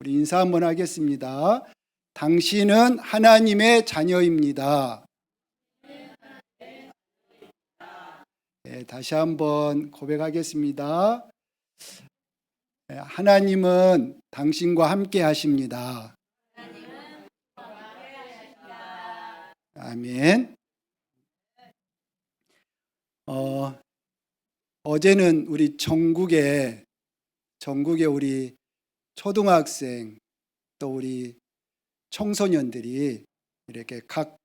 우리 인사 한번 하겠습니다. 당신은 하나님의 자녀입니다. 네, 다시 한번 고백하겠습니다. 네, 하나님은 당신과 함께 하십니다. 아멘. 어제는 우리 전국에 우리 초등학생 또 우리 청소년들이 이렇게 각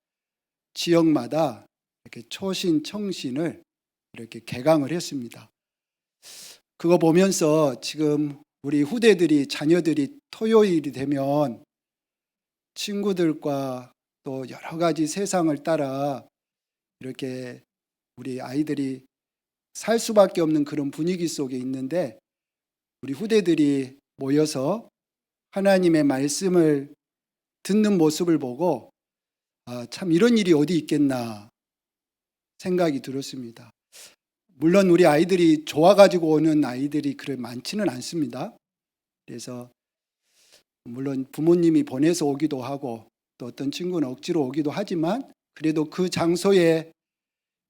지역마다 이렇게 초신 청신을 이렇게 개강을 했습니다. 그거 보면서 지금 우리 후대들이 자녀들이 토요일이 되면 친구들과 또 여러 가지 세상을 따라 이렇게 우리 아이들이 살 수밖에 없는 그런 분위기 속에 있는데 우리 후대들이 모여서 하나님의 말씀을 듣는 모습을 보고 참 이런 일이 어디 있겠나 생각이 들었습니다. 물론 우리 아이들이 좋아가지고 오는 아이들이 그래 많지는 않습니다. 그래서 물론 부모님이 보내서 오기도 하고 또 어떤 친구는 억지로 오기도 하지만 그래도 그 장소에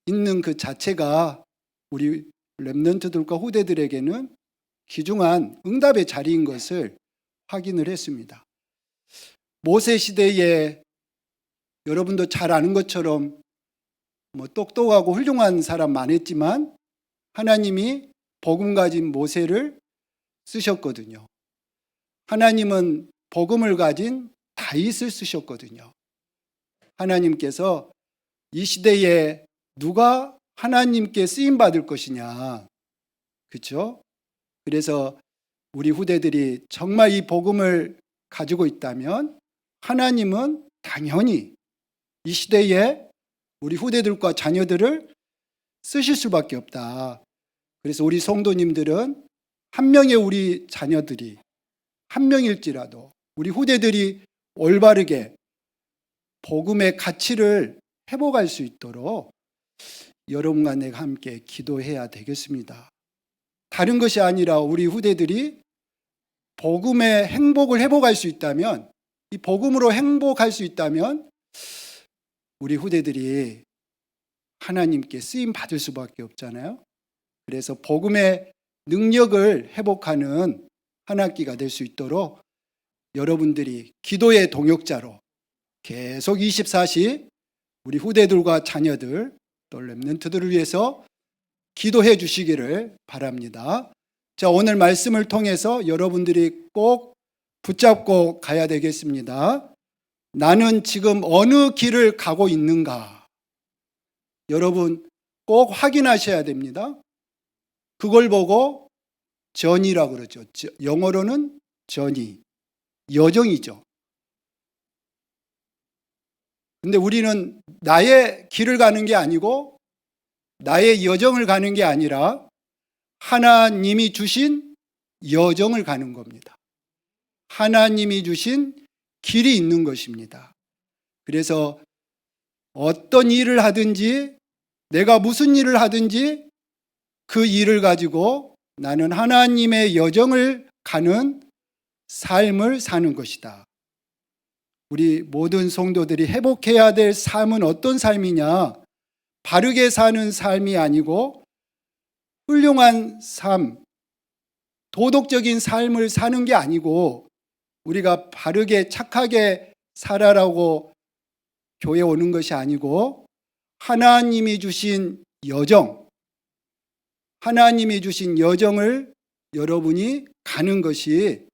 있는 그 자체가 우리 렘넌트들과 후대들에게는 귀중한 응답의 자리인 것을 확인을 했습니다. 모세 시대에 여러분도 잘 아는 것처럼 똑똑하고 훌륭한 사람 많았지만 하나님이 복음 가진 모세를 쓰셨거든요. 하나님은 복음을 가진 다윗을 쓰셨거든요. 하나님께서 이 시대에 누가 하나님께 쓰임 받을 것이냐, 그렇죠? 그래서 우리 후대들이 정말 이 복음을 가지고 있다면 하나님은 당연히 이 시대에 우리 후대들과 자녀들을 쓰실 수밖에 없다. 그래서 우리 성도님들은 한 명의 우리 자녀들이 한 명일지라도 우리 후대들이 올바르게 복음의 가치를 회복할 수 있도록 여러분과 내가 함께 기도해야 되겠습니다. 다른 것이 아니라 우리 후대들이 복음의 행복을 회복할 수 있다면, 이 복음으로 행복할 수 있다면 우리 후대들이 하나님께 쓰임 받을 수밖에 없잖아요. 그래서 복음의 능력을 회복하는 한 학기가 될 수 있도록 여러분들이 기도의 동역자로 계속 24시 우리 후대들과 자녀들 또 렘넌트들을 위해서 기도해 주시기를 바랍니다. 자, 오늘 말씀을 통해서 여러분들이 꼭 붙잡고 가야 되겠습니다. 나는 지금 어느 길을 가고 있는가? 여러분 꼭 확인하셔야 됩니다. 그걸 보고 전이라고 그러죠. 영어로는 전이, 여정이죠. 근데 우리는 나의 길을 가는 게 아니고 나의 여정을 가는 게 아니라 하나님이 주신 여정을 가는 겁니다. 하나님이 주신 길이 있는 것입니다. 그래서 어떤 일을 하든지 내가 무슨 일을 하든지 그 일을 가지고 나는 하나님의 여정을 가는 삶을 사는 것이다. 우리 모든 성도들이 회복해야 될 삶은 어떤 삶이냐? 바르게 사는 삶이 아니고 훌륭한 삶, 도덕적인 삶을 사는 게 아니고 우리가 바르게 착하게 살아라고 교회 오는 것이 아니고 하나님이 주신 여정, 하나님이 주신 여정을 여러분이 가는 것이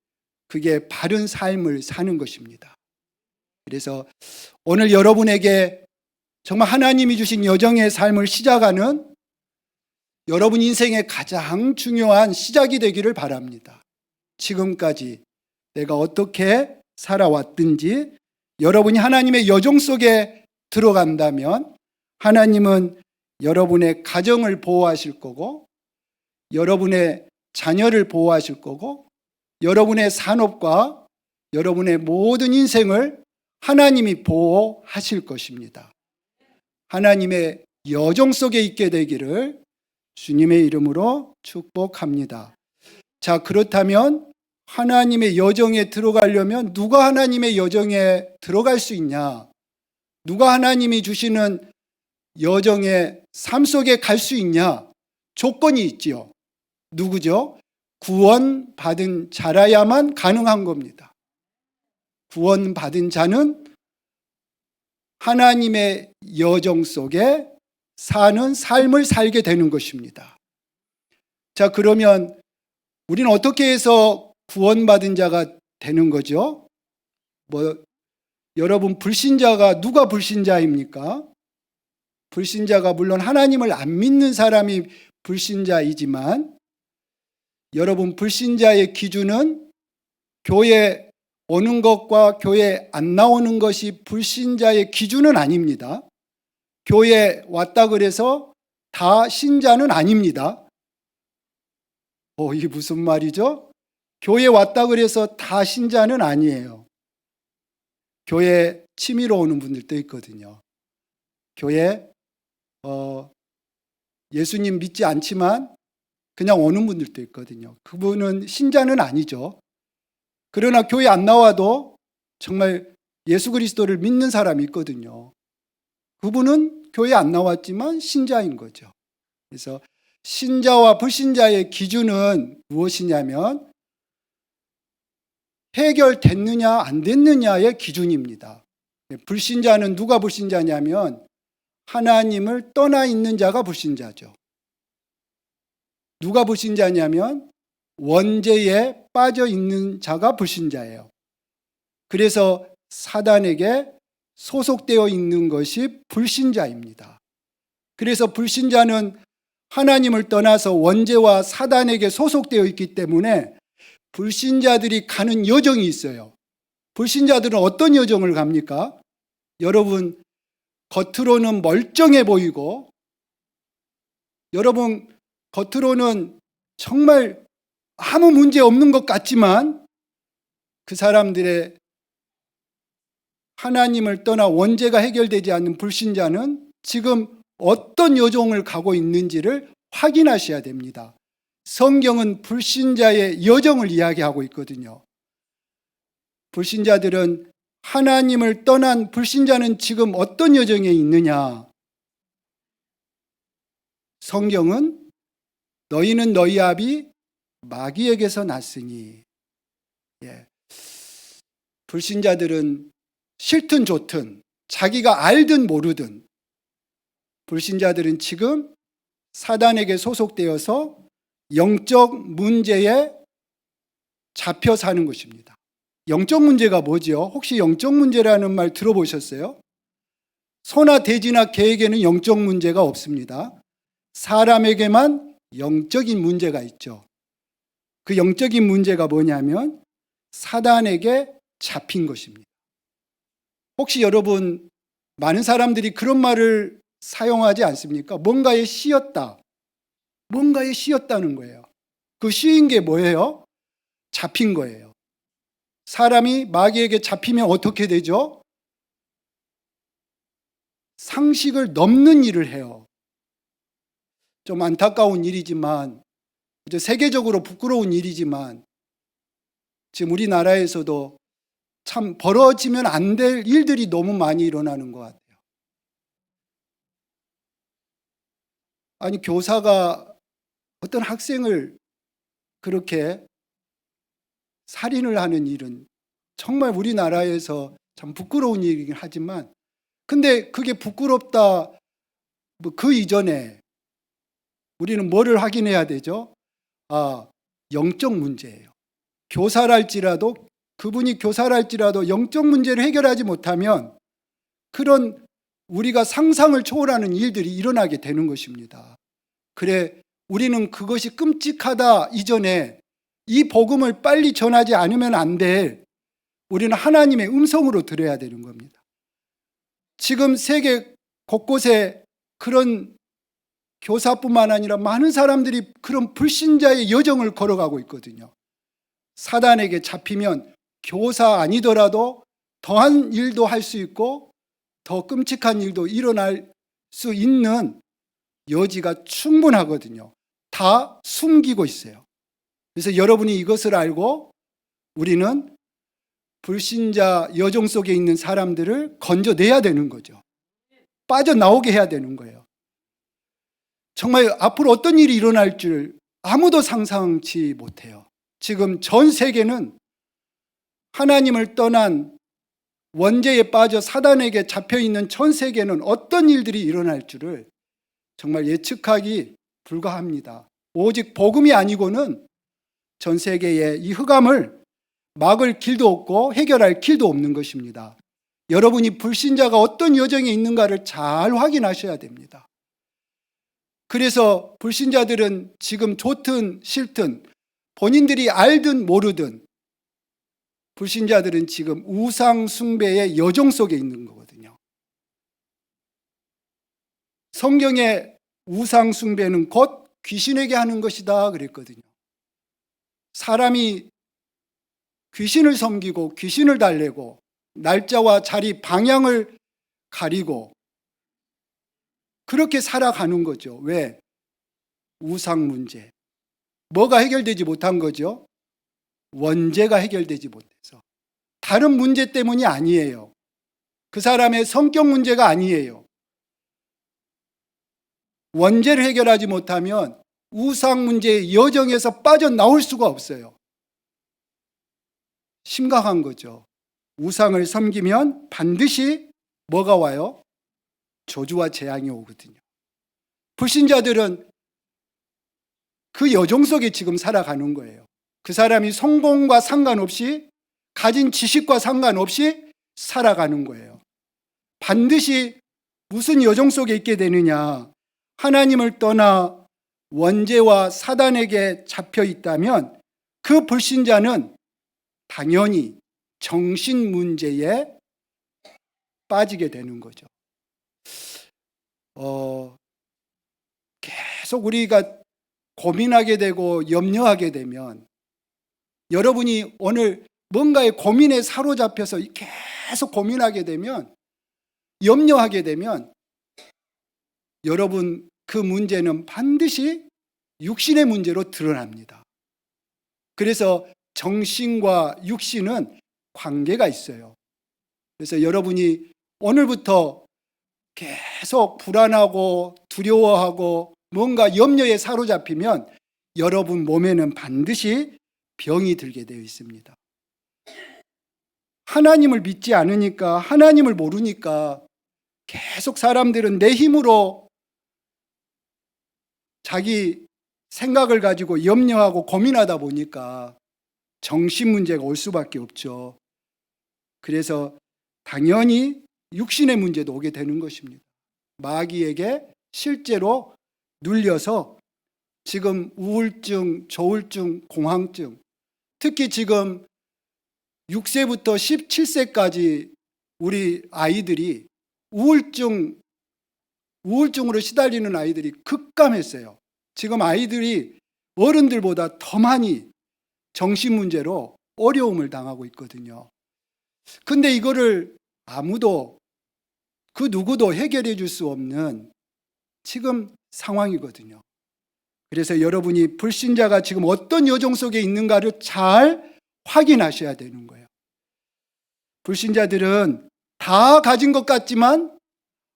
그게 바른 삶을 사는 것입니다. 그래서 오늘 여러분에게 정말 하나님이 주신 여정의 삶을 시작하는 여러분 인생의 가장 중요한 시작이 되기를 바랍니다. 지금까지 내가 어떻게 살아왔든지 여러분이 하나님의 여정 속에 들어간다면 하나님은 여러분의 가정을 보호하실 거고 여러분의 자녀를 보호하실 거고 여러분의 산업과 여러분의 모든 인생을 하나님이 보호하실 것입니다. 하나님의 여정 속에 있게 되기를 주님의 이름으로 축복합니다. 자, 그렇다면 하나님의 여정에 들어가려면 누가 하나님의 여정에 들어갈 수 있냐? 누가 하나님이 주시는 여정의 삶 속에 갈 수 있냐? 조건이 있지요. 누구죠? 구원받은 자라야만 가능한 겁니다. 구원받은 자는 하나님의 여정 속에 사는 삶을 살게 되는 것입니다. 자, 그러면 우리는 어떻게 해서 구원받은 자가 되는 거죠? 여러분, 불신자가 누가 불신자입니까? 불신자가 물론 하나님을 안 믿는 사람이 불신자이지만, 여러분, 불신자의 기준은 교회 오는 것과 교회 안 나오는 것이 불신자의 기준은 아닙니다. 교회 왔다 그래서 다 신자는 아닙니다. 이게 무슨 말이죠? 교회 왔다 그래서 다 신자는 아니에요. 교회 취미로 오는 분들도 있거든요. 교회 예수님 믿지 않지만 그냥 오는 분들도 있거든요. 그분은 신자는 아니죠. 그러나 교회 안 나와도 정말 예수 그리스도를 믿는 사람이 있거든요. 그분은 교회 안 나왔지만 신자인 거죠. 그래서 신자와 불신자의 기준은 무엇이냐면 해결됐느냐 안 됐느냐의 기준입니다. 불신자는 누가 불신자냐면 하나님을 떠나 있는 자가 불신자죠. 누가 불신자냐면 원죄에 빠져 있는 자가 불신자예요. 그래서 사단에게 소속되어 있는 것이 불신자입니다. 그래서 불신자는 하나님을 떠나서 원죄와 사단에게 소속되어 있기 때문에 불신자들이 가는 여정이 있어요. 불신자들은 어떤 여정을 갑니까? 여러분, 겉으로는 멀쩡해 보이고, 여러분, 겉으로는 정말 아무 문제 없는 것 같지만 그 사람들의 하나님을 떠나 원죄가 해결되지 않는 불신자는 지금 어떤 여정을 가고 있는지를 확인하셔야 됩니다. 성경은 불신자의 여정을 이야기하고 있거든요. 불신자들은 하나님을 떠난 불신자는 지금 어떤 여정에 있느냐? 성경은 너희는 너희 아비 마귀에게서 났으니, 불신자들은 싫든 좋든 자기가 알든 모르든 불신자들은 지금 사단에게 소속되어서 영적 문제에 잡혀 사는 것입니다. 영적 문제가 뭐죠? 혹시 영적 문제라는 말 들어보셨어요? 소나 돼지나 개에게는 영적 문제가 없습니다. 사람에게만 영적인 문제가 있죠. 그 영적인 문제가 뭐냐면 사단에게 잡힌 것입니다. 혹시 여러분, 많은 사람들이 그런 말을 사용하지 않습니까? 뭔가에 씌였다. 뭔가에 씌였다는 거예요. 그 씌인 게 뭐예요? 잡힌 거예요. 사람이 마귀에게 잡히면 어떻게 되죠? 상식을 넘는 일을 해요. 좀 안타까운 일이지만, 세계적으로 부끄러운 일이지만, 지금 우리나라에서도 참 벌어지면 안 될 일들이 너무 많이 일어나는 것 같아요. 아니, 교사가 어떤 학생을 그렇게 살인을 하는 일은 정말 우리나라에서 참 부끄러운 일이긴 하지만, 근데 그게 부끄럽다, 그 이전에 우리는 뭐를 확인해야 되죠? 영적 문제예요. 교사랄지라도, 그분이 교사랄지라도 영적 문제를 해결하지 못하면 그런 우리가 상상을 초월하는 일들이 일어나게 되는 것입니다. 그래, 우리는 그것이 끔찍하다 이전에 이 복음을 빨리 전하지 않으면 안 돼. 우리는 하나님의 음성으로 들어야 되는 겁니다. 지금 세계 곳곳에 그런 교사뿐만 아니라 많은 사람들이 그런 불신자의 여정을 걸어가고 있거든요. 사단에게 잡히면 교사 아니더라도 더한 일도 할 수 있고 더 끔찍한 일도 일어날 수 있는 여지가 충분하거든요. 다 숨기고 있어요. 그래서 여러분이 이것을 알고 우리는 불신자 여종 속에 있는 사람들을 건져내야 되는 거죠. 빠져나오게 해야 되는 거예요. 정말 앞으로 어떤 일이 일어날 줄 아무도 상상치 못해요. 지금 전 세계는 하나님을 떠난 원죄에 빠져 사단에게 잡혀있는 전 세계는 어떤 일들이 일어날 줄을 정말 예측하기 불가합니다. 오직 복음이 아니고는 전 세계의 이 흑암을 막을 길도 없고 해결할 길도 없는 것입니다. 여러분이 불신자가 어떤 여정에 있는가를 잘 확인하셔야 됩니다. 그래서 불신자들은 지금 좋든 싫든 본인들이 알든 모르든 불신자들은 지금 우상 숭배의 여정 속에 있는 거거든요. 성경의 우상 숭배는 곧 귀신에게 하는 것이다 그랬거든요. 사람이 귀신을 섬기고 귀신을 달래고 날짜와 자리, 방향을 가리고 그렇게 살아가는 거죠. 왜? 우상 문제. 뭐가 해결되지 못한 거죠? 원죄가 해결되지 못해서. 다른 문제 때문이 아니에요. 그 사람의 성격 문제가 아니에요. 원죄를 해결하지 못하면 우상 문제의 여정에서 빠져나올 수가 없어요. 심각한 거죠. 우상을 섬기면 반드시 뭐가 와요? 저주와 재앙이 오거든요. 불신자들은 그 여정 속에 지금 살아가는 거예요. 그 사람이 성공과 상관없이 가진 지식과 상관없이 살아가는 거예요. 반드시 무슨 여정 속에 있게 되느냐? 하나님을 떠나 원죄와 사단에게 잡혀 있다면 그 불신자는 당연히 정신 문제에 빠지게 되는 거죠. 계속 우리가 고민하게 되고 염려하게 되면 여러분이 오늘 뭔가의 고민에 사로잡혀서 계속 고민하게 되면 염려하게 되면 여러분 그 문제는 반드시 육신의 문제로 드러납니다. 그래서 정신과 육신은 관계가 있어요. 그래서 여러분이 오늘부터 계속 불안하고 두려워하고 뭔가 염려에 사로잡히면 여러분 몸에는 반드시 병이 들게 되어 있습니다. 하나님을 믿지 않으니까, 하나님을 모르니까 계속 사람들은 내 힘으로 자기 생각을 가지고 염려하고 고민하다 보니까 정신 문제가 올 수밖에 없죠. 그래서 당연히 육신의 문제도 오게 되는 것입니다. 마귀에게 실제로 눌려서 지금 우울증, 조울증, 공황증, 특히 지금 6세부터 17세까지 우리 아이들이 우울증으로 시달리는 아이들이 급감했어요. 지금 아이들이 어른들보다 더 많이 정신 문제로 어려움을 당하고 있거든요. 근데 이거를 아무도 그 누구도 해결해 줄 수 없는 지금 상황이거든요. 그래서 여러분이 불신자가 지금 어떤 여정 속에 있는가를 잘 확인하셔야 되는 거예요. 불신자들은 다 가진 것 같지만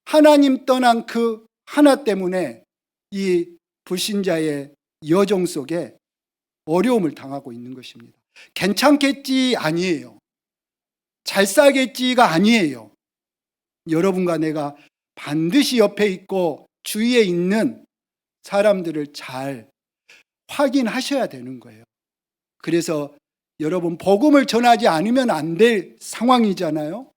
하나님 떠난 그 하나 때문에 이 불신자의 여정 속에 어려움을 당하고 있는 것입니다. 괜찮겠지 아니에요. 잘 살겠지가 아니에요. 여러분과 내가 반드시 옆에 있고 주위에 있는 사람들을 잘 확인하셔야 되는 거예요. 그래서 여러분 복음을 전하지 않으면 안 될 상황이잖아요.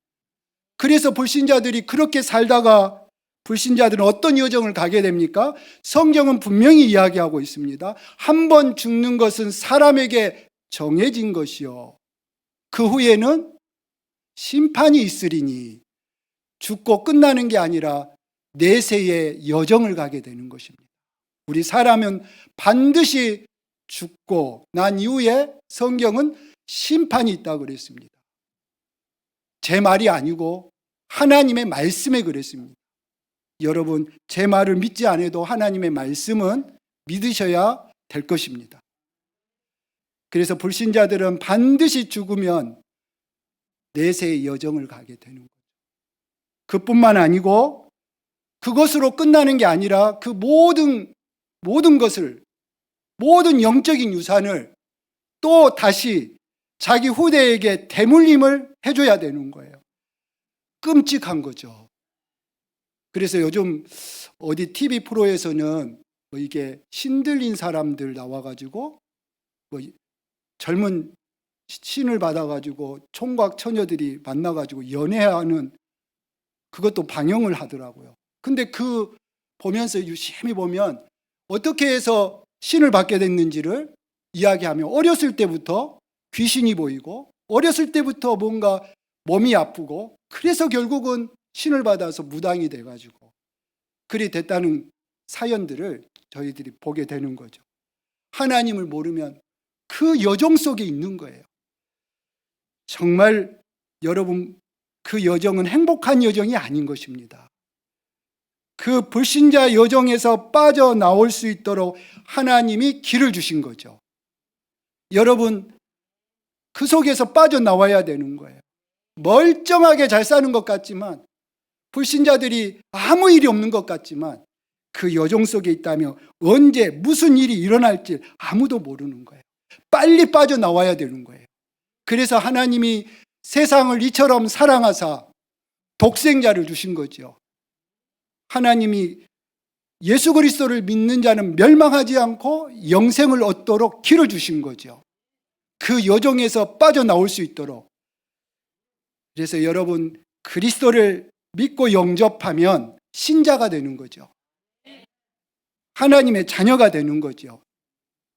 그래서 불신자들이 그렇게 살다가 불신자들은 어떤 여정을 가게 됩니까? 성경은 분명히 이야기하고 있습니다. 한 번 죽는 것은 사람에게 정해진 것이요. 그 후에는 심판이 있으리니 죽고 끝나는 게 아니라 내세의 여정을 가게 되는 것입니다. 우리 사람은 반드시 죽고 난 이후에 성경은 심판이 있다고 그랬습니다. 제 말이 아니고 하나님의 말씀에 그랬습니다. 여러분, 제 말을 믿지 않아도 하나님의 말씀은 믿으셔야 될 것입니다. 그래서 불신자들은 반드시 죽으면 내세의 여정을 가게 되는 거예요. 그뿐만 아니고 그것으로 끝나는 게 아니라 그 모든 것을, 모든 영적인 유산을 또 다시 자기 후대에게 대물림을 해줘야 되는 거예요. 끔찍한 거죠. 그래서 요즘 어디 TV 프로에서는 뭐 이게 신들린 사람들 나와가지고 뭐 젊은 신을 받아가지고 총각 처녀들이 만나가지고 연애하는 그것도 방영을 하더라고요. 근데 그 보면서 유심히 보면 어떻게 해서 신을 받게 됐는지를 이야기하면 어렸을 때부터 귀신이 보이고 어렸을 때부터 뭔가 몸이 아프고 그래서 결국은 신을 받아서 무당이 돼가지고 그리 됐다는 사연들을 저희들이 보게 되는 거죠. 하나님을 모르면 그 여정 속에 있는 거예요. 정말 여러분, 그 여정은 행복한 여정이 아닌 것입니다. 그 불신자 여정에서 빠져나올 수 있도록 하나님이 길을 주신 거죠. 여러분, 그 속에서 빠져나와야 되는 거예요. 멀쩡하게 잘 사는 것 같지만, 불신자들이 아무 일이 없는 것 같지만 그 여정 속에 있다면 언제 무슨 일이 일어날지 아무도 모르는 거예요. 빨리 빠져나와야 되는 거예요. 그래서 하나님이 세상을 이처럼 사랑하사 독생자를 주신 거죠. 하나님이 예수 그리스도를 믿는 자는 멸망하지 않고 영생을 얻도록 길을 주신 거죠. 그 여정에서 빠져나올 수 있도록. 그래서 여러분, 그리스도를 믿고 영접하면 신자가 되는 거죠. 하나님의 자녀가 되는 거죠.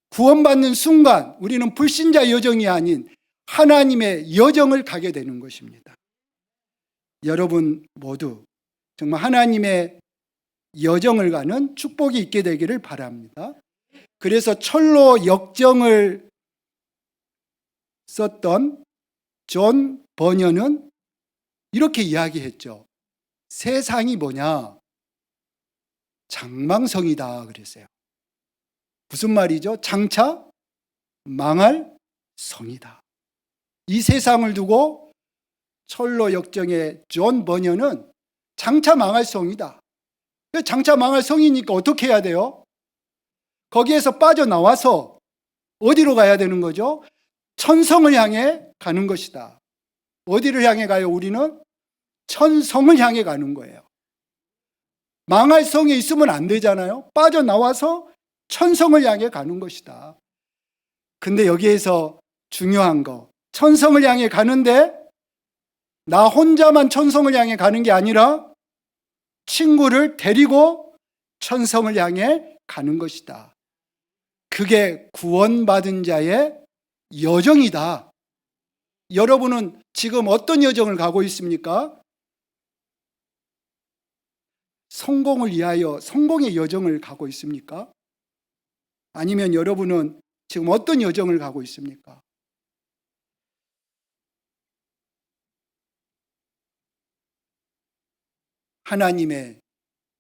구원받는 순간 우리는 불신자 여정이 아닌 하나님의 여정을 가게 되는 것입니다. 여러분 모두 정말 하나님의 여정을 가는 축복이 있게 되기를 바랍니다. 그래서 철로 역정을 썼던 존 버녀는 이렇게 이야기했죠. 세상이 뭐냐? 장망성이다 그랬어요. 무슨 말이죠? 장차 망할 성이다. 이 세상을 두고 철로 역정의 존 버녀는 장차 망할 성이다. 장차 망할 성이니까 어떻게 해야 돼요? 거기에서 빠져나와서 어디로 가야 되는 거죠? 천성을 향해 가는 것이다. 어디를 향해 가요? 우리는 천성을 향해 가는 거예요. 망할 성에 있으면 안 되잖아요. 빠져나와서 천성을 향해 가는 것이다. 근데 여기에서 중요한 거, 천성을 향해 가는데 나 혼자만 천성을 향해 가는 게 아니라 친구를 데리고 천성을 향해 가는 것이다. 그게 구원받은 자의 여정이다. 여러분은 지금 어떤 여정을 가고 있습니까? 성공을 위하여 성공의 여정을 가고 있습니까? 아니면 여러분은 지금 어떤 여정을 가고 있습니까? 하나님의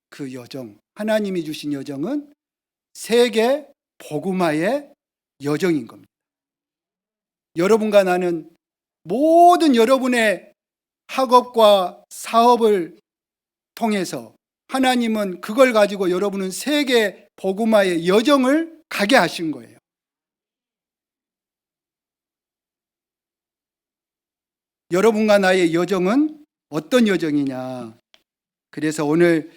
그 여정, 하나님이 주신 여정은 세계 복음화의 여정인 겁니다. 여러분과 나는 모든 여러분의 학업과 사업을 통해서 하나님은 그걸 가지고 여러분은 세계 복음화의 여정을 가게 하신 거예요. 여러분과 나의 여정은 어떤 여정이냐? 그래서 오늘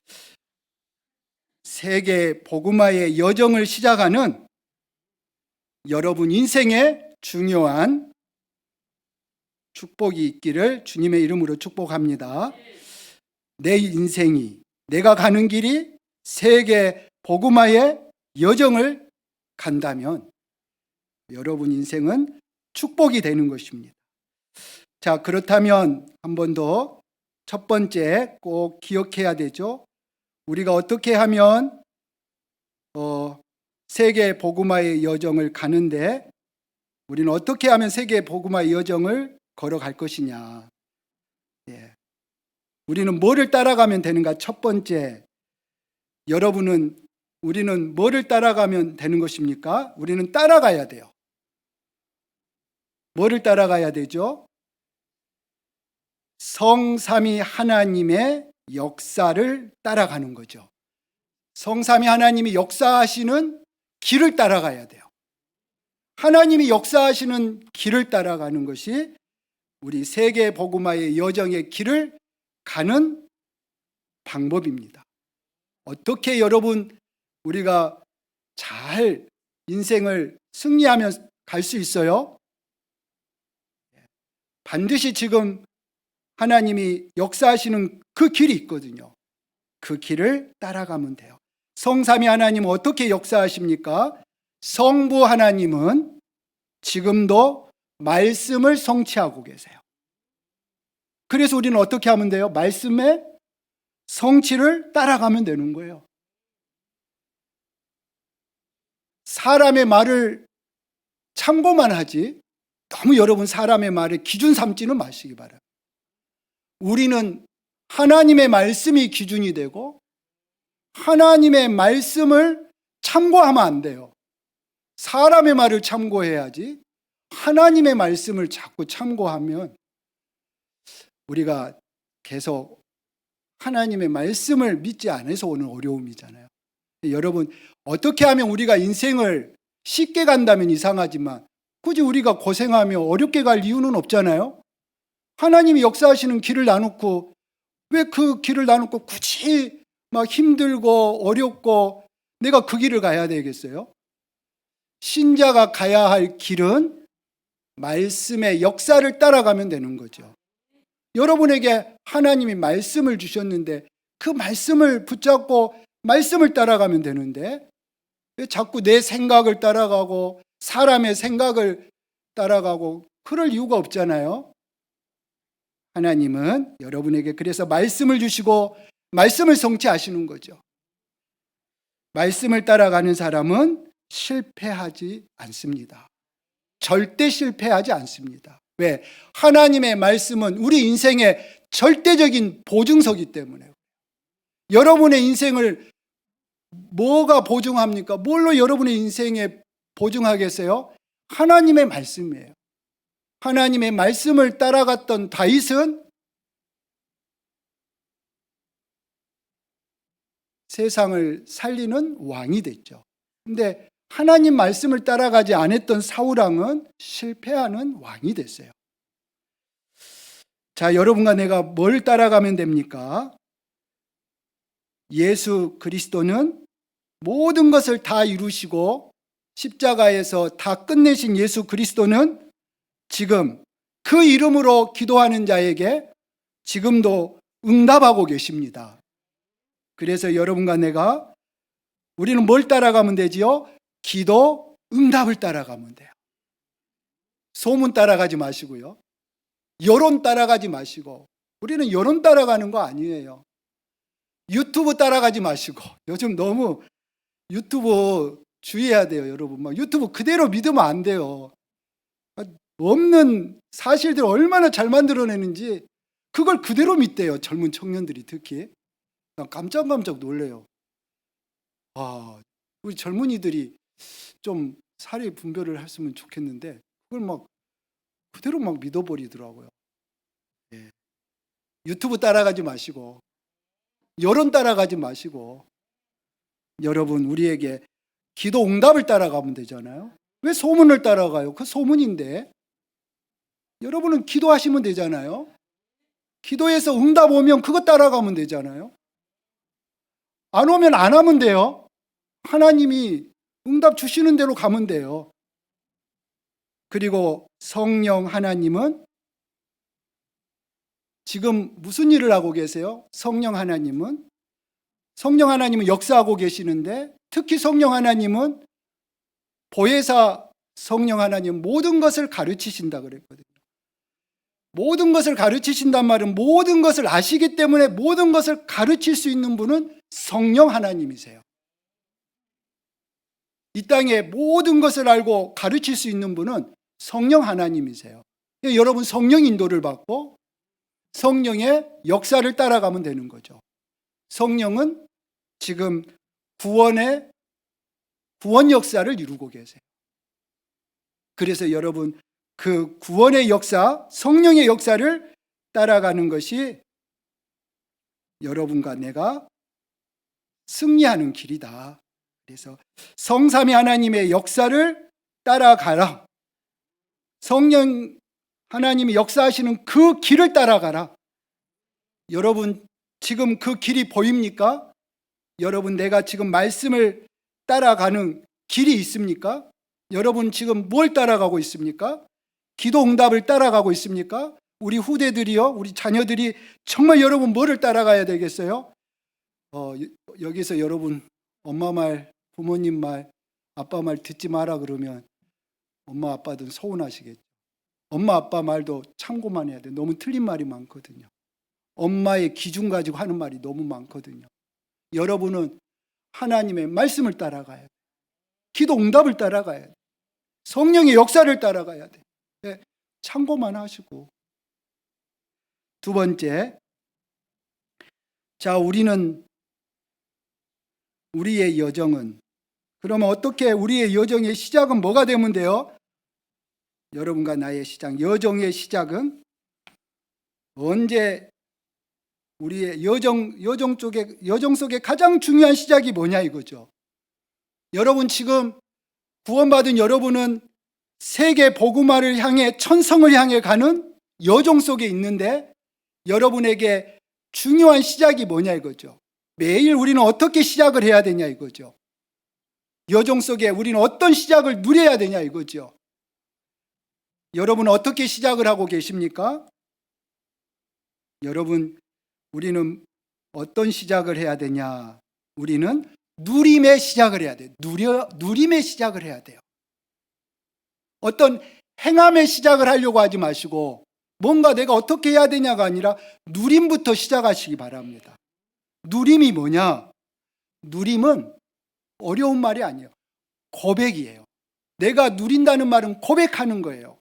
세계 복음화의 여정을 시작하는 여러분 인생의 중요한 축복이 있기를 주님의 이름으로 축복합니다. 내 인생이, 내가 가는 길이 세계 복음화의 여정을 간다면 여러분 인생은 축복이 되는 것입니다. 자, 그렇다면 한 번 더 첫 번째 꼭 기억해야 되죠. 우리가 어떻게 하면 세계 복음화의 여정을 가는데 우리는 어떻게 하면 세계 복음화의 여정을 걸어갈 것이냐. 예. 우리는 뭐를 따라가면 되는가? 첫 번째, 우리는 뭐를 따라가면 되는 것입니까? 우리는 따라가야 돼요. 뭐를 따라가야 되죠? 성삼위 하나님의 역사를 따라가는 거죠. 성삼위 하나님이 역사하시는 길을 따라가야 돼요. 하나님이 역사하시는 길을 따라가는 것이 우리 세계 복음화의 여정의 길을 가는 방법입니다. 어떻게 여러분 우리가 잘 인생을 승리하며 갈 수 있어요? 반드시 지금 하나님이 역사하시는 그 길이 있거든요. 그 길을 따라가면 돼요. 성삼위 하나님은 어떻게 역사하십니까? 성부 하나님은 지금도 말씀을 성취하고 계세요. 그래서 우리는 어떻게 하면 돼요? 말씀의 성취를 따라가면 되는 거예요. 사람의 말을 참고만 하지 너무 여러분 사람의 말에 기준 삼지는 마시기 바랍니다. 우리는 하나님의 말씀이 기준이 되고 하나님의 말씀을 참고하면 안 돼요. 사람의 말을 참고해야지 하나님의 말씀을 자꾸 참고하면 우리가 계속 하나님의 말씀을 믿지 않아서 오는 어려움이잖아요. 여러분 어떻게 하면 우리가 인생을 쉽게 간다면 이상하지만 굳이 우리가 고생하며 어렵게 갈 이유는 없잖아요. 하나님이 역사하시는 길을 나놓고 왜 그 길을 나놓고 굳이 막 힘들고 어렵고 내가 그 길을 가야 되겠어요? 신자가 가야 할 길은 말씀의 역사를 따라가면 되는 거죠. 여러분에게 하나님이 말씀을 주셨는데 그 말씀을 붙잡고 말씀을 따라가면 되는데 왜 자꾸 내 생각을 따라가고 사람의 생각을 따라가고 그럴 이유가 없잖아요. 하나님은 여러분에게 그래서 말씀을 주시고 말씀을 성취하시는 거죠. 말씀을 따라가는 사람은 실패하지 않습니다. 절대 실패하지 않습니다. 왜? 하나님의 말씀은 우리 인생의 절대적인 보증서기 때문에. 여러분의 인생을 뭐가 보증합니까? 뭘로 여러분의 인생에 보증하겠어요? 하나님의 말씀이에요. 하나님의 말씀을 따라갔던 다윗은 세상을 살리는 왕이 됐죠. 근데 하나님 말씀을 따라가지 않았던 사울왕은 실패하는 왕이 됐어요. 자, 여러분과 내가 뭘 따라가면 됩니까? 예수 그리스도는 모든 것을 다 이루시고 십자가에서 다 끝내신 예수 그리스도는 지금 그 이름으로 기도하는 자에게 지금도 응답하고 계십니다. 그래서 여러분과 내가 우리는 뭘 따라가면 되지요? 기도 응답을 따라가면 돼요. 소문 따라가지 마시고요. 여론 따라가지 마시고. 우리는 여론 따라가는 거 아니에요. 유튜브 따라가지 마시고. 요즘 너무 유튜브 주의해야 돼요, 여러분. 막 유튜브 그대로 믿으면 안 돼요. 없는 사실들 얼마나 잘 만들어내는지 그걸 그대로 믿대요, 젊은 청년들이 특히. 깜짝깜짝 놀래요. 우리 젊은이들이 좀 사리 분별을 했으면 좋겠는데 그걸 막 그대로 막 믿어버리더라고요. 예. 유튜브 따라가지 마시고 여론 따라가지 마시고 여러분 우리에게 기도 응답을 따라가면 되잖아요. 왜 소문을 따라가요? 그 소문인데 여러분은 기도하시면 되잖아요. 기도해서 응답 오면 그거 따라가면 되잖아요. 안 오면 안 하면 돼요. 하나님이 응답 주시는 대로 가면 돼요. 그리고 성령 하나님은 지금 무슨 일을 하고 계세요? 성령 하나님은 역사하고 계시는데 특히 성령 하나님은 보혜사 성령 하나님 모든 것을 가르치신다 그랬거든요. 모든 것을 가르치신단 말은 모든 것을 아시기 때문에 모든 것을 가르칠 수 있는 분은 성령 하나님이세요. 이 땅에 모든 것을 알고 가르칠 수 있는 분은 성령 하나님이세요. 여러분 성령 인도를 받고 성령의 역사를 따라가면 되는 거죠. 성령은 지금 구원 역사를 이루고 계세요. 그래서 여러분 그 구원의 역사, 성령의 역사를 따라가는 것이 여러분과 내가 승리하는 길이다. 그래서 성삼위 하나님의 역사를 따라가라. 성령 하나님이 역사하시는 그 길을 따라가라. 여러분 지금 그 길이 보입니까? 여러분 내가 지금 말씀을 따라가는 길이 있습니까? 여러분 지금 뭘 따라가고 있습니까? 기도 응답을 따라가고 있습니까? 우리 후대들이요, 우리 자녀들이 정말 여러분 뭐를 따라가야 되겠어요? 여기서 여러분 엄마 말, 부모님 말, 아빠 말 듣지 마라 그러면 엄마 아빠들은 서운하시겠죠. 엄마 아빠 말도 참고만 해야 돼. 너무 틀린 말이 많거든요. 엄마의 기준 가지고 하는 말이 너무 많거든요. 여러분은 하나님의 말씀을 따라가야 돼. 기도 응답을 따라가야 돼. 성령의 역사를 따라가야 돼. 네, 참고만 하시고. 두 번째, 자, 우리의 여정은, 그러면 어떻게 우리의 여정의 시작은 뭐가 되면 돼요? 여러분과 나의 시작, 여정의 시작은 언제 우리의 여정 속에 가장 중요한 시작이 뭐냐 이거죠. 여러분 지금 구원받은 여러분은 세계 복음화를 향해 천성을 향해 가는 여정 속에 있는데 여러분에게 중요한 시작이 뭐냐 이거죠. 매일 우리는 어떻게 시작을 해야 되냐 이거죠. 여정 속에 우리는 어떤 시작을 누려야 되냐 이거죠. 여러분은 어떻게 시작을 하고 계십니까? 여러분, 우리는 어떤 시작을 해야 되냐? 우리는 누림의 시작을 해야 돼요. 누림의 시작을 해야 돼요. 어떤 행함의 시작을 하려고 하지 마시고 뭔가 내가 어떻게 해야 되냐가 아니라 누림부터 시작하시기 바랍니다. 누림이 뭐냐? 누림은 어려운 말이 아니에요. 고백이에요. 내가 누린다는 말은 고백하는 거예요.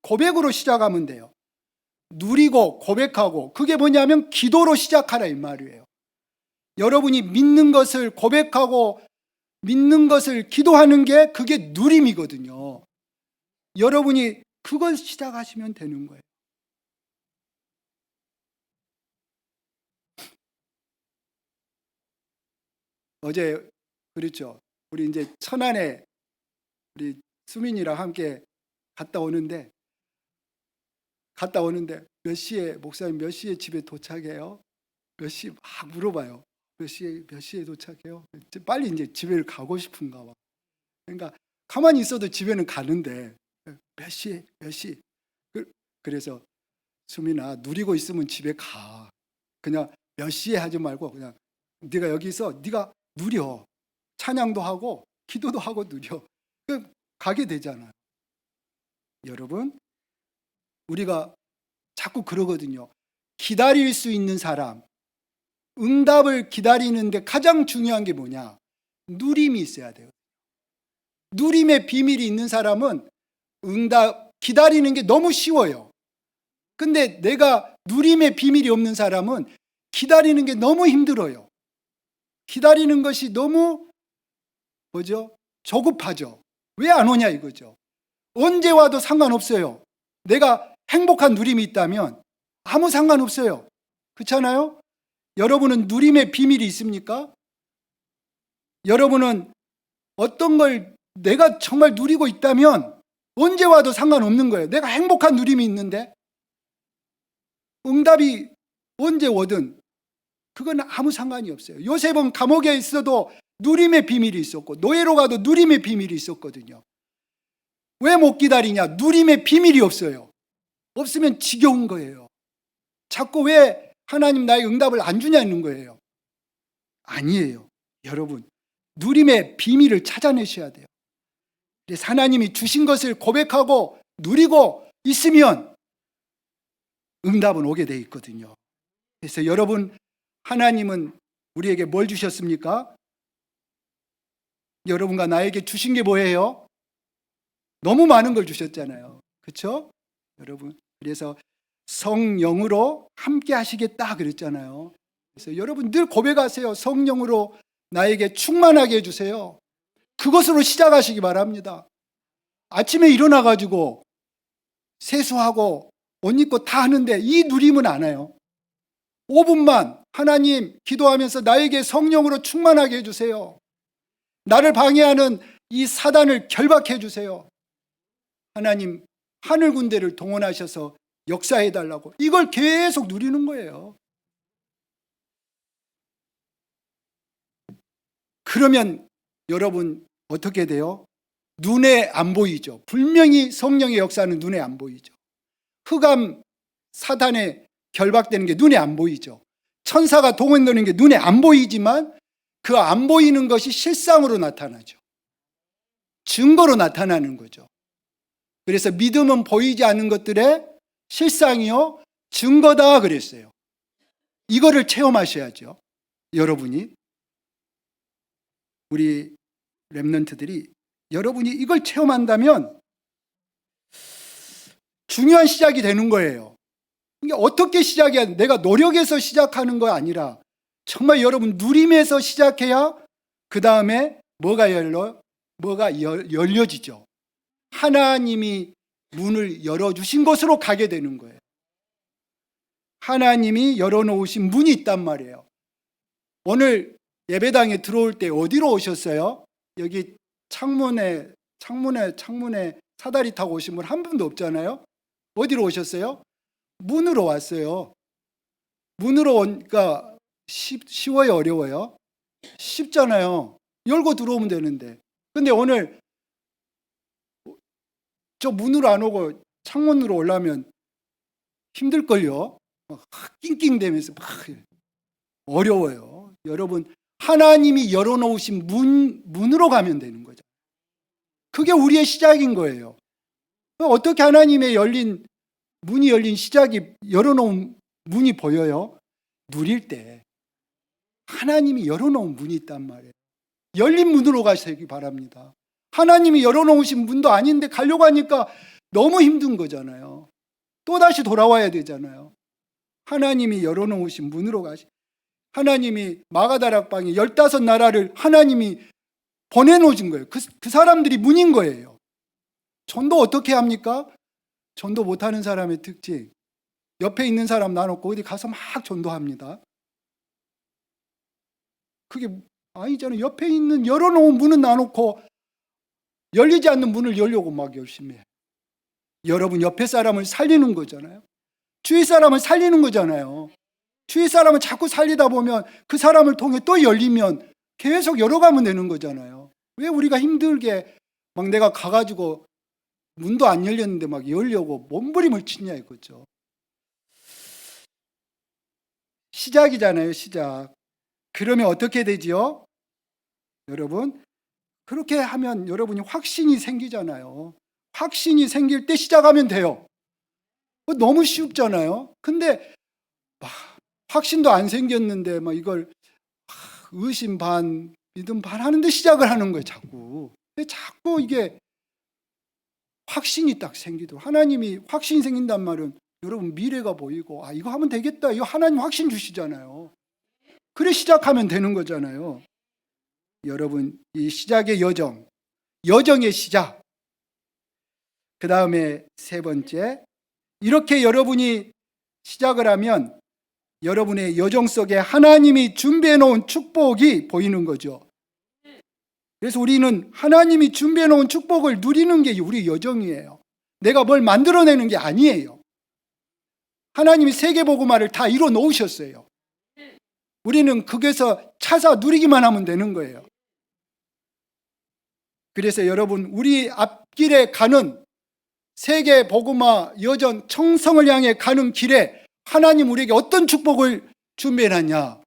고백으로 시작하면 돼요. 누리고 고백하고 그게 뭐냐면 기도로 시작하라 이 말이에요. 여러분이 믿는 것을 고백하고 믿는 것을 기도하는 게 그게 누림이거든요. 여러분이 그걸 시작하시면 되는 거예요. 어제 그렇죠. 우리 이제 천안에 우리 수민이랑 함께 갔다 오는데 몇 시에 목사님 몇 시에 집에 도착해요? 몇 시 막 물어봐요. 몇 시에 도착해요? 빨리 이제 집에 가고 싶은가 봐. 그러니까 가만히 있어도 집에는 가는데 몇 시? 그래서 수민아 누리고 있으면 집에 가. 그냥 몇 시에 하지 말고 그냥 네가 여기서 네가 누려. 찬양도 하고 기도도 하고 누려. 가게 되잖아요. 여러분 우리가 자꾸 그러거든요. 기다릴 수 있는 사람, 응답을 기다리는데 가장 중요한 게 뭐냐? 누림이 있어야 돼요. 누림의 비밀이 있는 사람은 응답 기다리는 게 너무 쉬워요. 근데 내가 누림의 비밀이 없는 사람은 기다리는 게 너무 힘들어요. 기다리는 것이 너무 조급하죠. 왜 안 오냐 이거죠. 언제 와도 상관없어요. 내가 행복한 누림이 있다면 아무 상관없어요. 그렇잖아요? 여러분은 누림의 비밀이 있습니까? 여러분은 어떤 걸 내가 정말 누리고 있다면 언제 와도 상관없는 거예요. 내가 행복한 누림이 있는데 응답이 언제 오든 그건 아무 상관이 없어요. 요셉은 감옥에 있어도 누림의 비밀이 있었고 노예로 가도 누림의 비밀이 있었거든요. 왜 못 기다리냐? 누림의 비밀이 없어요. 없으면 지겨운 거예요. 자꾸 왜 하나님 나의 응답을 안 주냐는 거예요. 아니에요. 여러분, 누림의 비밀을 찾아내셔야 돼요. 그래서 하나님이 주신 것을 고백하고 누리고 있으면 응답은 오게 돼 있거든요. 그래서 여러분, 하나님은 우리에게 뭘 주셨습니까? 여러분과 나에게 주신 게 뭐예요? 너무 많은 걸 주셨잖아요. 그렇죠? 여러분, 그래서 성령으로 함께 하시겠다 그랬잖아요. 그래서 여러분 늘 고백하세요. 성령으로 나에게 충만하게 해주세요. 그것으로 시작하시기 바랍니다. 아침에 일어나가지고 세수하고 옷 입고 다 하는데 이 누림은 안 해요. 5분만 하나님 기도하면서 나에게 성령으로 충만하게 해주세요. 나를 방해하는 이 사단을 결박해 주세요. 하나님 하늘 군대를 동원하셔서 역사해달라고 이걸 계속 누리는 거예요. 그러면 여러분 어떻게 돼요? 눈에 안 보이죠. 분명히 성령의 역사는 눈에 안 보이죠. 흑암 사단에 결박되는 게 눈에 안 보이죠. 천사가 동원되는 게 눈에 안 보이지만 그 안 보이는 것이 실상으로 나타나죠. 증거로 나타나는 거죠. 그래서 믿음은 보이지 않는 것들의 실상이요 증거다 그랬어요. 이거를 체험하셔야죠. 여러분이, 우리 렘넌트들이 여러분이 이걸 체험한다면 중요한 시작이 되는 거예요. 이게 어떻게 시작해야 돼? 내가 노력해서 시작하는 거 아니라 정말 여러분 누림에서 시작해야 그 다음에 뭐가 열려지죠. 하나님이 문을 열어주신 곳으로 가게 되는 거예요. 하나님이 열어놓으신 문이 있단 말이에요. 오늘 예배당에 들어올 때 어디로 오셨어요? 여기 창문에 사다리 타고 오신 분 한 분도 없잖아요. 어디로 오셨어요? 문으로 왔어요. 문으로 오니까 쉬워요, 어려워요? 쉽잖아요. 열고 들어오면 되는데. 근데 오늘 저 문으로 안 오고 창문으로 오려면 힘들걸요? 막 낑낑대면서 막 어려워요. 여러분, 하나님이 열어놓으신 문으로 가면 되는 거죠. 그게 우리의 시작인 거예요. 어떻게 하나님의 문이 열린 시작이 열어놓은 문이 보여요? 누릴 때 하나님이 열어놓은 문이 있단 말이에요. 열린 문으로 가시기 바랍니다. 하나님이 열어놓으신 문도 아닌데 가려고 하니까 너무 힘든 거잖아요. 또다시 돌아와야 되잖아요. 하나님이 열어놓으신 문으로 하나님이 마가다락방에 15나라를 하나님이 보내놓으신 거예요. 그 사람들이 문인 거예요. 전도 어떻게 합니까? 전도 못하는 사람의 특징. 옆에 있는 사람 나놓고 어디 가서 막 전도합니다. 그게 아니잖아요. 옆에 있는 열어놓은 문은 나놓고 열리지 않는 문을 열려고 막 열심히 해요. 여러분 옆에 사람을 살리는 거잖아요. 주위 사람을 살리는 거잖아요. 주위 사람을 자꾸 살리다 보면 그 사람을 통해 또 열리면 계속 열어가면 되는 거잖아요. 왜 우리가 힘들게 막 내가 가가지고 문도 안 열렸는데 막 열려고 몸부림을 치냐 이거죠. 시작이잖아요, 시작. 그러면 어떻게 되지요? 여러분, 그렇게 하면 여러분이 확신이 생기잖아요. 확신이 생길 때 시작하면 돼요. 너무 쉽잖아요. 근데 확신도 안 생겼는데 막 이걸 의심 반, 믿음 반 하는데 시작을 하는 거예요, 자꾸. 자꾸 이게 확신이 딱 생기도록. 하나님이 확신이 생긴단 말은 여러분 미래가 보이고 이거 하면 되겠다. 이거 하나님 확신 주시잖아요. 그래 시작하면 되는 거잖아요. 여러분 이 시작의 여정의 시작. 그 다음에 세 번째, 이렇게 여러분이 시작을 하면 여러분의 여정 속에 하나님이 준비해 놓은 축복이 보이는 거죠. 그래서 우리는 하나님이 준비해 놓은 축복을 누리는 게 우리 여정이에요. 내가 뭘 만들어내는 게 아니에요. 하나님이 세계복음화를 다 이뤄 놓으셨어요. 우리는 거기서 찾아 누리기만 하면 되는 거예요. 그래서 여러분 우리 앞길에 가는 세계복음화 여정 청성을 향해 가는 길에 하나님 우리에게 어떤 축복을 준비해놨냐?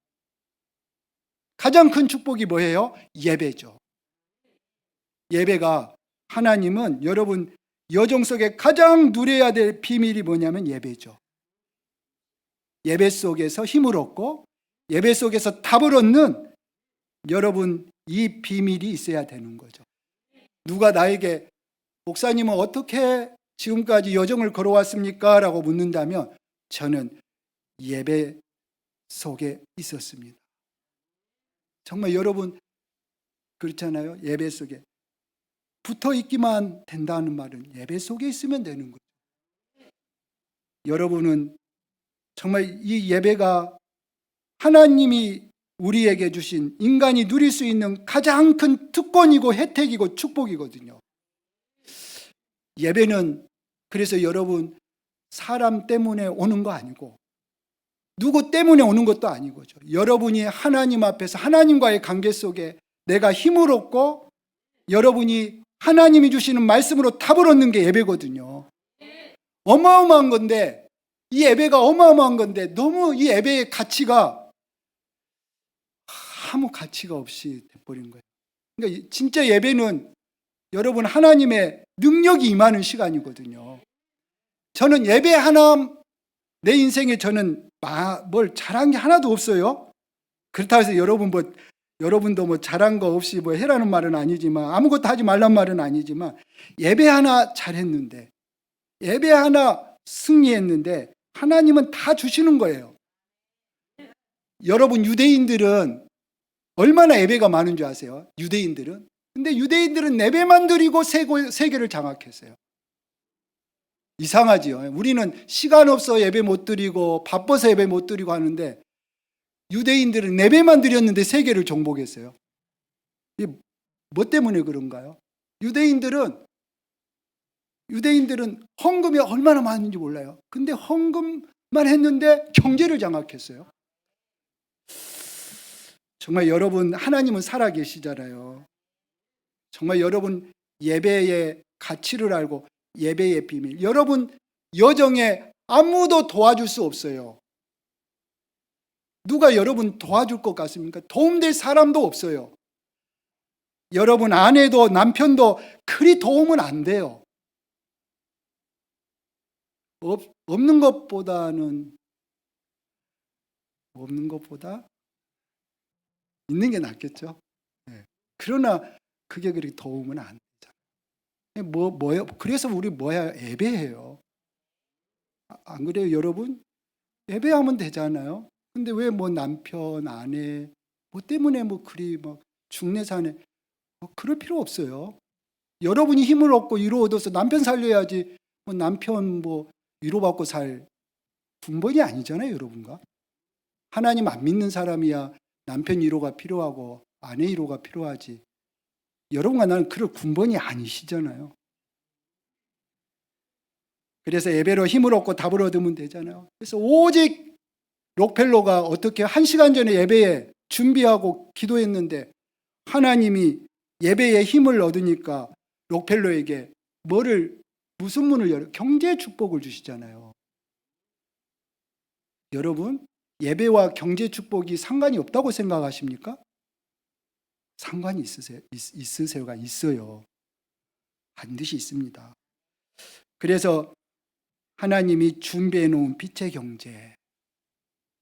가장 큰 축복이 뭐예요? 예배죠. 예배가, 하나님은 여러분 여정 속에 가장 누려야 될 비밀이 뭐냐면 예배죠. 예배 속에서 힘을 얻고 예배 속에서 답을 얻는 여러분 이 비밀이 있어야 되는 거죠. 누가 나에게 목사님은 어떻게 지금까지 여정을 걸어왔습니까? 라고 묻는다면 저는 예배 속에 있었습니다. 정말 여러분 그렇잖아요. 예배 속에 붙어 있기만 된다는 말은 예배 속에 있으면 되는 거죠. 여러분은 정말 이 예배가 하나님이 우리에게 주신 인간이 누릴 수 있는 가장 큰 특권이고 혜택이고 축복이거든요. 예배는 그래서 여러분 사람 때문에 오는 거 아니고 누구 때문에 오는 것도 아니고죠. 여러분이 하나님 앞에서 하나님과의 관계 속에 내가 힘을 얻고 여러분이 하나님이 주시는 말씀으로 답을 얻는 게 예배거든요. 어마어마한 건데 이 예배가 어마어마한 건데 너무 이 예배의 가치가 아무 가치가 없이 돼버린 거예요. 그러니까 진짜 예배는 여러분 하나님의 능력이 임하는 시간이거든요. 저는 예배 하나 내 인생에 저는 뭘 잘한 게 하나도 없어요. 그렇다고 해서 여러분도 뭐 잘한 거 없이 뭐 해라는 말은 아니지만 아무것도 하지 말란 말은 아니지만 예배 하나 잘했는데 예배 하나 승리했는데 하나님은 다 주시는 거예요. 여러분 유대인들은 얼마나 예배가 많은 줄 아세요? 유대인들은. 근데 유대인들은 예배만 드리고 세계를 장악했어요. 이상하지요. 우리는 시간 없어 예배 못 드리고 바빠서 예배 못 드리고 하는데 유대인들은 예배만 드렸는데 세계를 정복했어요. 이게 뭐 때문에 그런가요? 유대인들은 헌금이 얼마나 많은지 몰라요. 근데 헌금만 했는데 경제를 장악했어요. 정말 여러분 하나님은 살아계시잖아요. 정말 여러분 예배의 가치를 알고 예배의 비밀, 여러분 여정에 아무도 도와줄 수 없어요. 누가 여러분 도와줄 것 같습니까? 도움될 사람도 없어요. 여러분 아내도 남편도 그리 도움은 안 돼요. 없는 것보다 있는 게 낫겠죠. 네. 그러나 그게 그렇게 도움은 안 되잖아요. 뭐요? 그래서 우리 뭐야? 예배해요. 안 그래요, 여러분? 예배하면 되잖아요. 근데 왜 뭐 남편, 아내 뭐 때문에 뭐 그리 막 중내산에 그럴 필요 없어요. 여러분이 힘을 얻고 위로 얻어서 남편 살려야지 뭐 남편 뭐 위로받고 살 군번이 아니잖아요, 여러분과. 하나님 안 믿는 사람이야 남편 위로가 필요하고 아내 위로가 필요하지. 여러분과 나는 그럴 군번이 아니시잖아요. 그래서 예배로 힘을 얻고 답을 얻으면 되잖아요. 그래서 오직 록펠러가 어떻게 1시간 전에 예배에 준비하고 기도했는데 하나님이 예배에 힘을 얻으니까 록펠러에게 무슨 문을 열어? 경제 축복을 주시잖아요. 여러분, 예배와 경제 축복이 상관이 없다고 생각하십니까? 상관이 있으세요가 있어요. 반드시 있습니다. 그래서 하나님이 준비해 놓은 빛의 경제,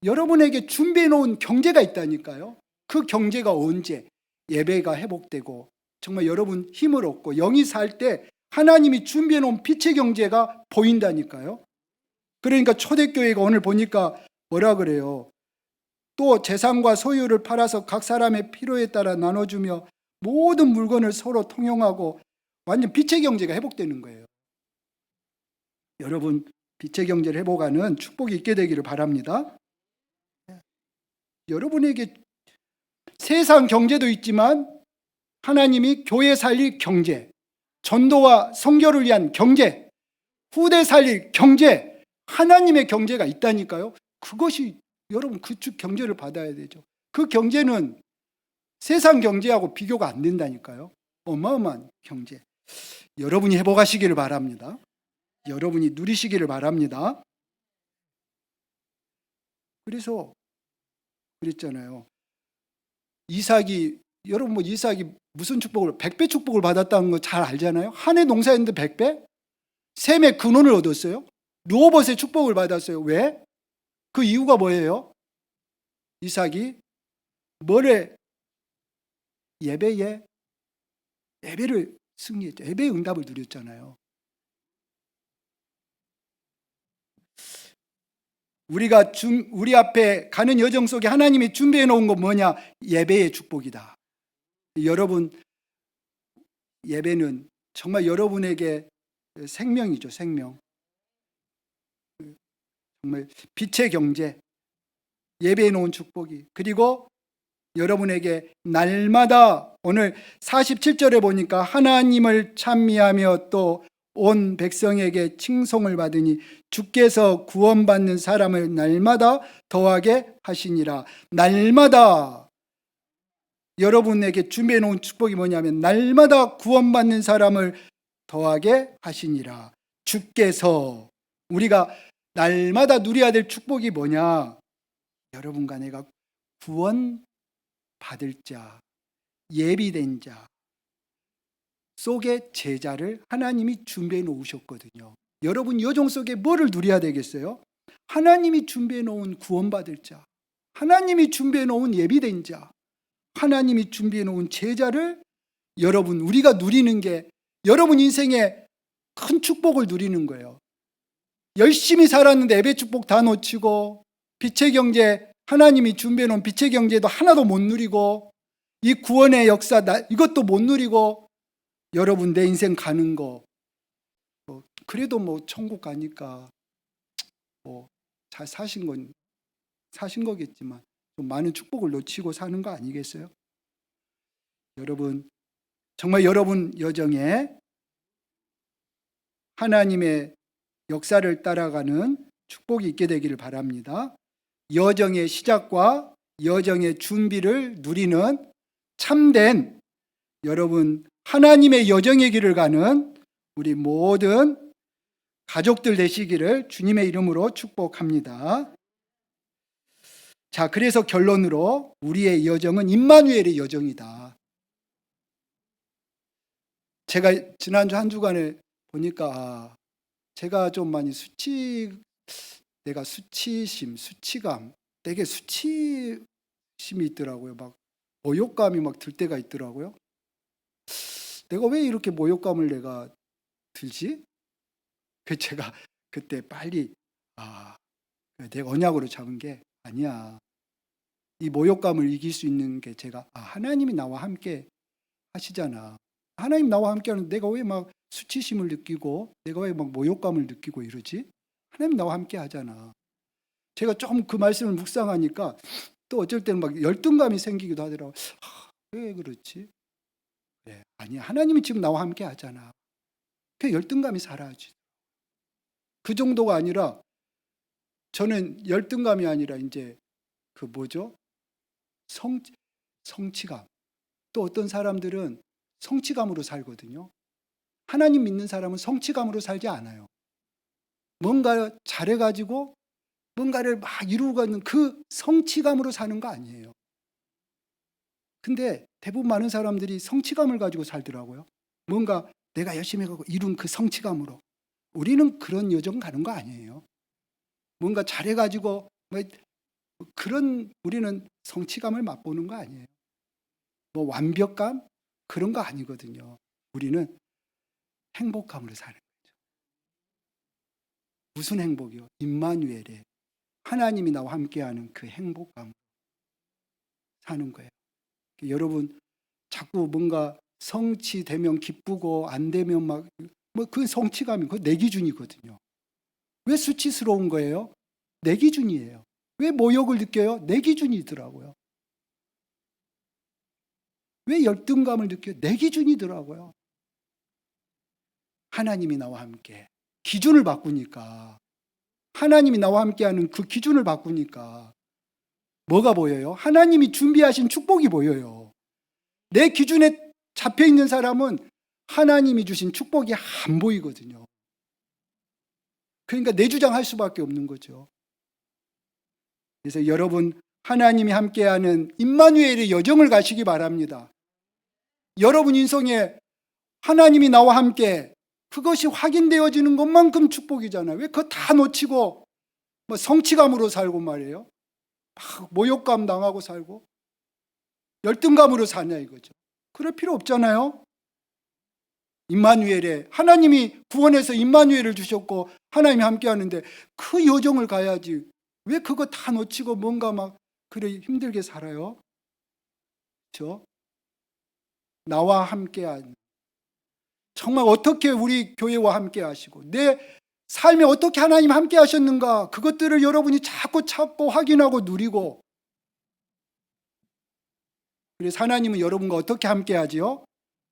여러분에게 준비해 놓은 경제가 있다니까요. 그 경제가 언제 예배가 회복되고 정말 여러분 힘을 얻고 영이 살 때 하나님이 준비해 놓은 빛의 경제가 보인다니까요. 그러니까 초대교회가 오늘 보니까 뭐라 그래요? 또 재산과 소유를 팔아서 각 사람의 필요에 따라 나눠주며 모든 물건을 서로 통용하고 완전 빛의 경제가 회복되는 거예요. 여러분 빛의 경제를 회복하는 축복이 있게 되기를 바랍니다. 여러분에게 세상 경제도 있지만 하나님이 교회 살릴 경제, 전도와 선교를 위한 경제, 후대 살릴 경제, 하나님의 경제가 있다니까요. 그것이 여러분 그쪽 경제를 받아야 되죠. 그 경제는 세상 경제하고 비교가 안 된다니까요. 어마어마한 경제. 여러분이 회복하시기를 바랍니다. 여러분이 누리시기를 바랍니다. 그래서 그랬잖아요. 여러분 뭐 이삭이 무슨 축복을 100배 축복을 받았다는 거 잘 알잖아요. 한 해 농사했는데 100배? 셈의 근원을 얻었어요. 르호봇의 축복을 받았어요. 왜? 그 이유가 뭐예요? 이삭이 예배를 승리했죠. 예배의 응답을 누렸잖아요. 우리 앞에 가는 여정 속에 하나님이 준비해 놓은 건 뭐냐? 예배의 축복이다. 여러분, 예배는 정말 여러분에게 생명이죠, 생명. 정말 빛의 경제, 예배해 놓은 축복이, 그리고 여러분에게 날마다 오늘 47절에 보니까 하나님을 찬미하며 또 온 백성에게 칭송을 받으니 주께서 구원받는 사람을 날마다 더하게 하시니라. 날마다 여러분에게 준비해 놓은 축복이 뭐냐면 날마다 구원받는 사람을 더하게 하시니라. 주께서, 우리가 날마다 누려야 될 축복이 뭐냐? 여러분과 내가 구원 받을 자, 예비된 자 속에 제자를 하나님이 준비해 놓으셨거든요. 여러분 여정 속에 뭐를 누려야 되겠어요? 하나님이 준비해 놓은 구원받을 자, 하나님이 준비해 놓은 예비된 자, 하나님이 준비해 놓은 제자를 우리가 누리는 게 여러분 인생의 큰 축복을 누리는 거예요. 열심히 살았는데 예배 축복 다 놓치고, 빛의 경제, 하나님이 준비해 놓은 빛의 경제도 하나도 못 누리고, 이 구원의 역사 이것도 못 누리고, 여러분 내 인생 가는 거 그래도 천국 가니까 잘 사신 거겠지만 좀 많은 축복을 놓치고 사는 거 아니겠어요? 여러분 정말 여러분 여정에 하나님의 역사를 따라가는 축복이 있게 되기를 바랍니다. 여정의 시작과 여정의 준비를 누리는 참된 여러분 하나님의 여정의 길을 가는 우리 모든 가족들 되시기를 주님의 이름으로 축복합니다. 자, 그래서 결론으로 우리의 여정은 임마누엘의 여정이다. 제가 지난주 한 주간에 보니까 제가 좀 많이 수치감, 되게 수치심이 있더라고요. 막 모욕감이 막 들 때가 있더라고요. 내가 왜 이렇게 모욕감을 내가 들지? 그 제가 그때 빨리 내가 언약으로 잡은 게 아니야. 이 모욕감을 이길 수 있는 게 제가 하나님이 나와 함께 하시잖아. 하나님 나와 함께 하는데 내가 왜 막 수치심을 느끼고 내가 왜 막 모욕감을 느끼고 이러지? 하나님 나와 함께 하잖아. 제가 좀 그 말씀을 묵상하니까 또 어쩔 때는 막 열등감이 생기기도 하더라고. 왜 그렇지? 네, 아니야. 하나님이 지금 나와 함께 하잖아. 그 열등감이 사라지죠. 그 정도가 아니라 저는 열등감이 아니라 이제 성취감. 또 어떤 사람들은 성취감으로 살거든요. 하나님 믿는 사람은 성취감으로 살지 않아요. 뭔가 잘해가지고 뭔가를 막 이루어가는 그 성취감으로 사는 거 아니에요. 근데 대부분 많은 사람들이 성취감을 가지고 살더라고요. 뭔가 내가 열심히 하고 이룬 그 성취감으로. 우리는 그런 여정 가는 거 아니에요. 뭔가 잘해가지고 우리는 성취감을 맛보는 거 아니에요. 완벽감 그런 거 아니거든요. 우리는 행복감으로 사는 거죠. 무슨 행복이요? 임마누엘의 하나님이 나와 함께하는 그 행복감으로 사는 거예요. 여러분 자꾸 뭔가 성취되면 기쁘고 안 되면 그 성취감이 내 기준이거든요. 왜 수치스러운 거예요? 내 기준이에요. 왜 모욕을 느껴요? 내 기준이더라고요. 왜 열등감을 느껴요? 내 기준이더라고요. 하나님이 나와 함께 기준을 바꾸니까, 하나님이 나와 함께하는 그 기준을 바꾸니까 뭐가 보여요? 하나님이 준비하신 축복이 보여요. 내 기준에 잡혀 있는 사람은 하나님이 주신 축복이 안 보이거든요. 그러니까 내 주장할 수밖에 없는 거죠. 그래서 여러분 하나님이 함께하는 임마누엘의 여정을 가시기 바랍니다. 여러분 인생에 하나님이 나와 함께 그것이 확인되어지는 것만큼 축복이잖아요. 왜 그거 다 놓치고 성취감으로 살고 말이에요. 막 모욕감 당하고 살고 열등감으로 사냐 이거죠. 그럴 필요 없잖아요. 임마누엘의 하나님이 구원해서 임마누엘을 주셨고 하나님이 함께 하는데 그 여정을 가야지. 왜 그거 다 놓치고 뭔가 그래 힘들게 살아요? 그렇죠? 나와 함께한 정말 어떻게 우리 교회와 함께 하시고 내 삶에 어떻게 하나님 함께 하셨는가, 그것들을 여러분이 자꾸 찾고 확인하고 누리고, 그래서 하나님은 여러분과 어떻게 함께 하지요?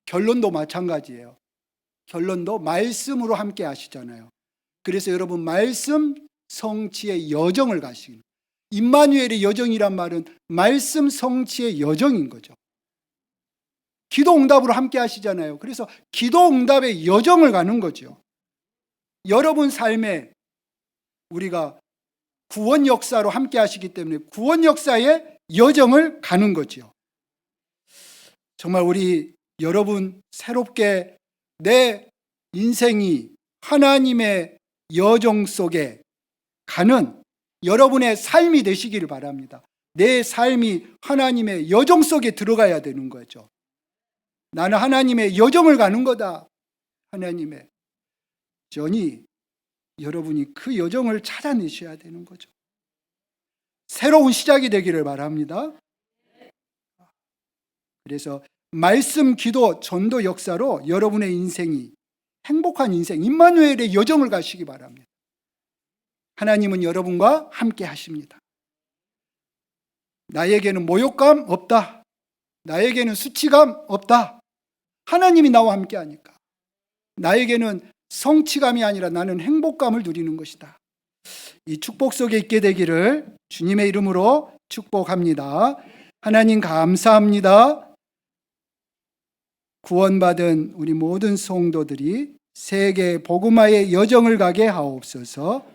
결론도 마찬가지예요. 결론도 말씀으로 함께 하시잖아요. 그래서 여러분 말씀 성취의 여정을 가시는, 임마누엘의 여정이란 말은 말씀 성취의 여정인 거죠. 기도 응답으로 함께 하시잖아요. 그래서 기도 응답의 여정을 가는 거죠. 여러분 삶에 우리가 구원 역사로 함께 하시기 때문에 구원 역사의 여정을 가는 거죠. 정말 우리 여러분 새롭게 내 인생이 하나님의 여정 속에 가는 여러분의 삶이 되시기를 바랍니다. 내 삶이 하나님의 여정 속에 들어가야 되는 거죠. 나는 하나님의 여정을 가는 거다. 하나님의 전이 여러분이 그 여정을 찾아내셔야 되는 거죠. 새로운 시작이 되기를 바랍니다. 그래서 말씀, 기도, 전도 역사로 여러분의 인생이 행복한 인생, 임마누엘의 여정을 가시기 바랍니다. 하나님은 여러분과 함께 하십니다. 나에게는 모욕감 없다. 나에게는 수치감 없다. 하나님이 나와 함께 하니까. 나에게는 성취감이 아니라 나는 행복감을 누리는 것이다. 이 축복 속에 있게 되기를 주님의 이름으로 축복합니다. 하나님 감사합니다. 구원받은 우리 모든 성도들이 세계 복음화의 여정을 가게 하옵소서.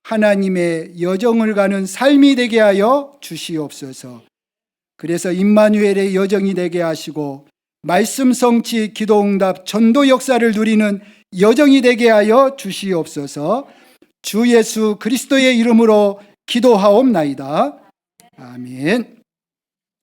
하나님의 여정을 가는 삶이 되게 하여 주시옵소서. 그래서 임마누엘의 여정이 되게 하시고 말씀 성취, 기도 응답, 전도 역사를 누리는 여정이 되게 하여 주시옵소서. 주 예수 그리스도의 이름으로 기도하옵나이다. 아멘.